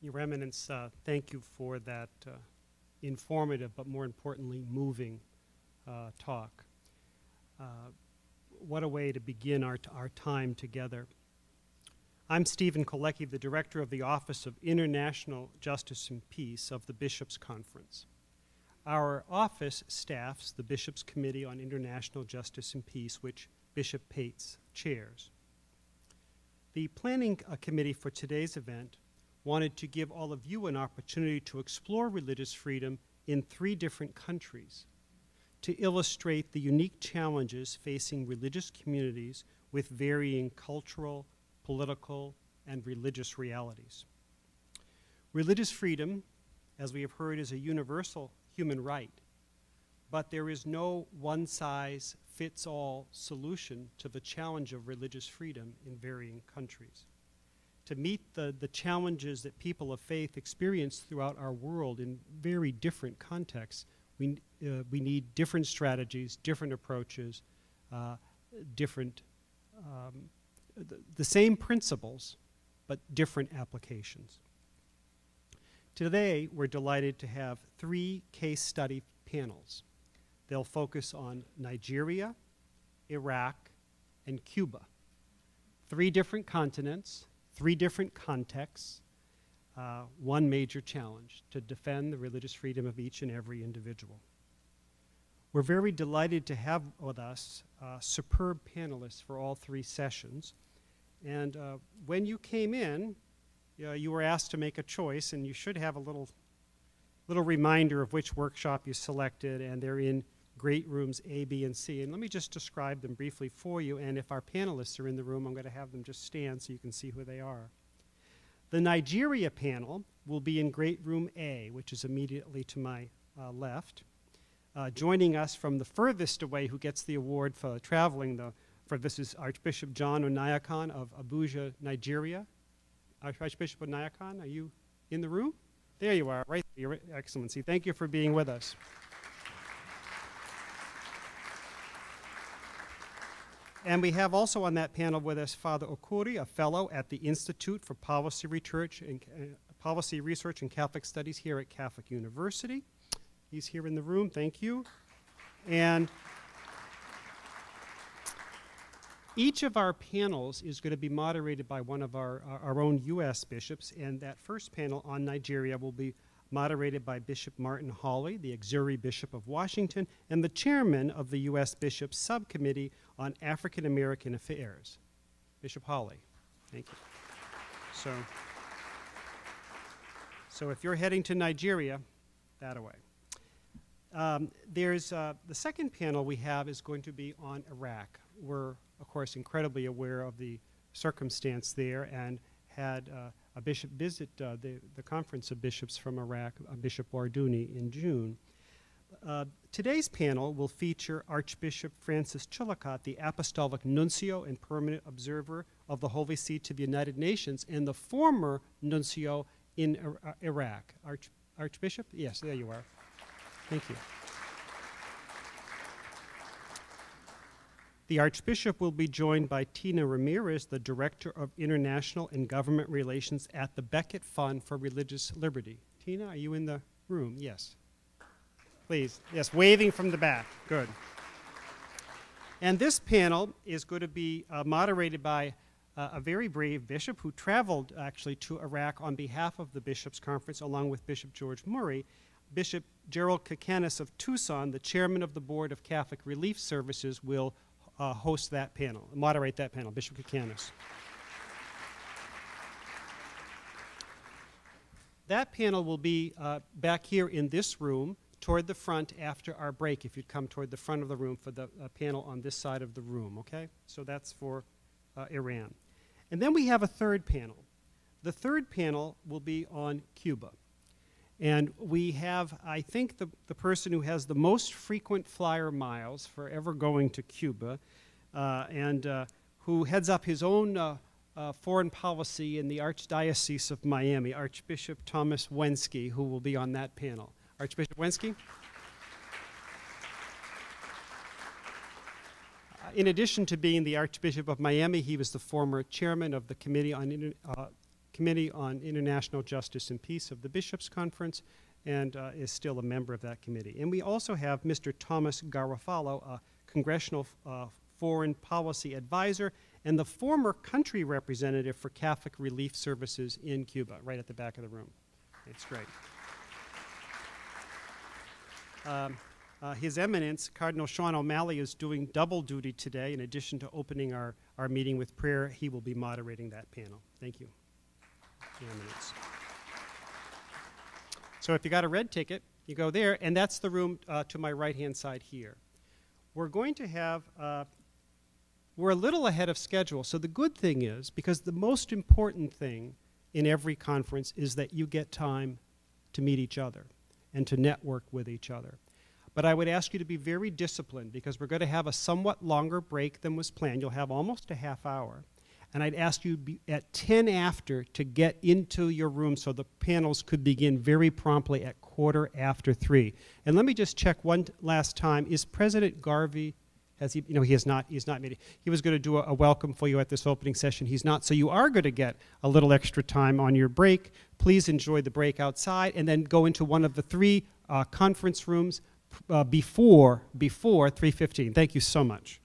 Your Eminence, thank you for that informative, but more importantly, moving talk. What a way to begin our time together. I'm Stephen Colecchi, the Director of the Office of International Justice and Peace of the Bishops' Conference. Our office staffs the Bishops' Committee on International Justice and Peace, which Bishop Pates chairs. The planning committee for today's event wanted to give all of you an opportunity to explore religious freedom in 3 different countries to illustrate the unique challenges facing religious communities with varying cultural, political, and religious realities. Religious freedom, as we have heard, is a universal human right, but there is no one-size-fits-all solution to the challenge of religious freedom in varying countries. To meet the challenges that people of faith experience throughout our world in very different contexts, we need different strategies, different approaches, the same principles, but different applications. Today, we're delighted to have 3 case study panels. They'll focus on Nigeria, Iraq, and Cuba. 3 different continents, 3 different contexts, 1 major challenge: to defend the religious freedom of each and every individual. We're very delighted to have with us superb panelists for all 3 sessions. And when you came in, you were asked to make a choice, and you should have a little reminder of which workshop you selected, and they're in great rooms A, B, and C. And let me just describe them briefly for you, and if our panelists are in the room, I'm going to have them just stand so you can see who they are. The Nigeria panel will be in great room A, which is immediately to my left. Joining us from the furthest away, who gets the award for traveling, this is Archbishop John Onayakan of Abuja, Nigeria. Archbishop Onayakan, are you in the room? There you are, right there, Your Excellency. Thank you for being with us. And we have also on that panel with us Father Okuri, a fellow at the Institute for Policy Research and Catholic Studies here at Catholic University. He's here in the room, thank you. And each of our panels is going to be moderated by one of our own U.S. bishops, and that first panel on Nigeria will be moderated by Bishop Martin Hawley, the Auxiliary Bishop of Washington, and the chairman of the U.S. Bishops Subcommittee on African American Affairs. Bishop Hawley, thank you. So if you're heading to Nigeria, that away. The second panel we have is going to be on Iraq. We're, of course, incredibly aware of the circumstance there and had a bishop visit the Conference of Bishops from Iraq, Bishop Wardouni, in June. Today's panel will feature Archbishop Francis Chillicott, the Apostolic Nuncio and Permanent Observer of the Holy See to the United Nations, and the former Nuncio in Iraq. Archbishop? Yes, there you are. Thank you. The Archbishop will be joined by Tina Ramirez, the Director of International and Government Relations at the Beckett Fund for Religious Liberty. Tina, are you in the room? Yes. Please. Yes, waving from the back. Good. And this panel is going to be moderated by a very brave bishop who traveled actually to Iraq on behalf of the Bishops' Conference along with Bishop George Murray. Bishop Gerald Kakanis of Tucson, the chairman of the Board of Catholic Relief Services, will host that panel, moderate that panel, Bishop Kakanis. That panel will be back here in this room toward the front after our break, if you'd come toward the front of the room for the panel on this side of the room, okay? So that's for Iran. And then we have a third panel. The third panel will be on Cuba. And we have, I think, the person who has the most frequent flyer miles for ever going to Cuba and who heads up his own foreign policy in the Archdiocese of Miami, Archbishop Thomas Wensky, who will be on that panel. Archbishop Wensky? In addition to being the Archbishop of Miami, he was the former chairman of the Committee on Committee on International Justice and Peace of the Bishops' Conference, and is still a member of that committee. And we also have Mr. Thomas Garofalo, a Congressional Foreign Policy Advisor and the former country representative for Catholic Relief Services in Cuba, right at the back of the room. It's great. His Eminence, Cardinal Sean O'Malley, is doing double duty today. In addition to opening our meeting with prayer, he will be moderating that panel. Thank you, Your Eminence. So if you got a red ticket, you go there, and that's the room to my right-hand side here. We're going to have, we're a little ahead of schedule, so the good thing is, because the most important thing in every conference is that you get time to meet each other and to network with each other. But I would ask you to be very disciplined, because we're going to have a somewhat longer break than was planned. You'll have almost a half hour. And I'd ask you at 10 after to get into your room so the panels could begin very promptly at 3:15. And let me just check one last time. Is President Garvey, has he, no, he has not, he's not made it. He was going to do a welcome for you at this opening session. He's not. So you are going to get a little extra time on your break. Please enjoy the break outside and then go into one of the 3 conference rooms before 3:15. Thank you so much.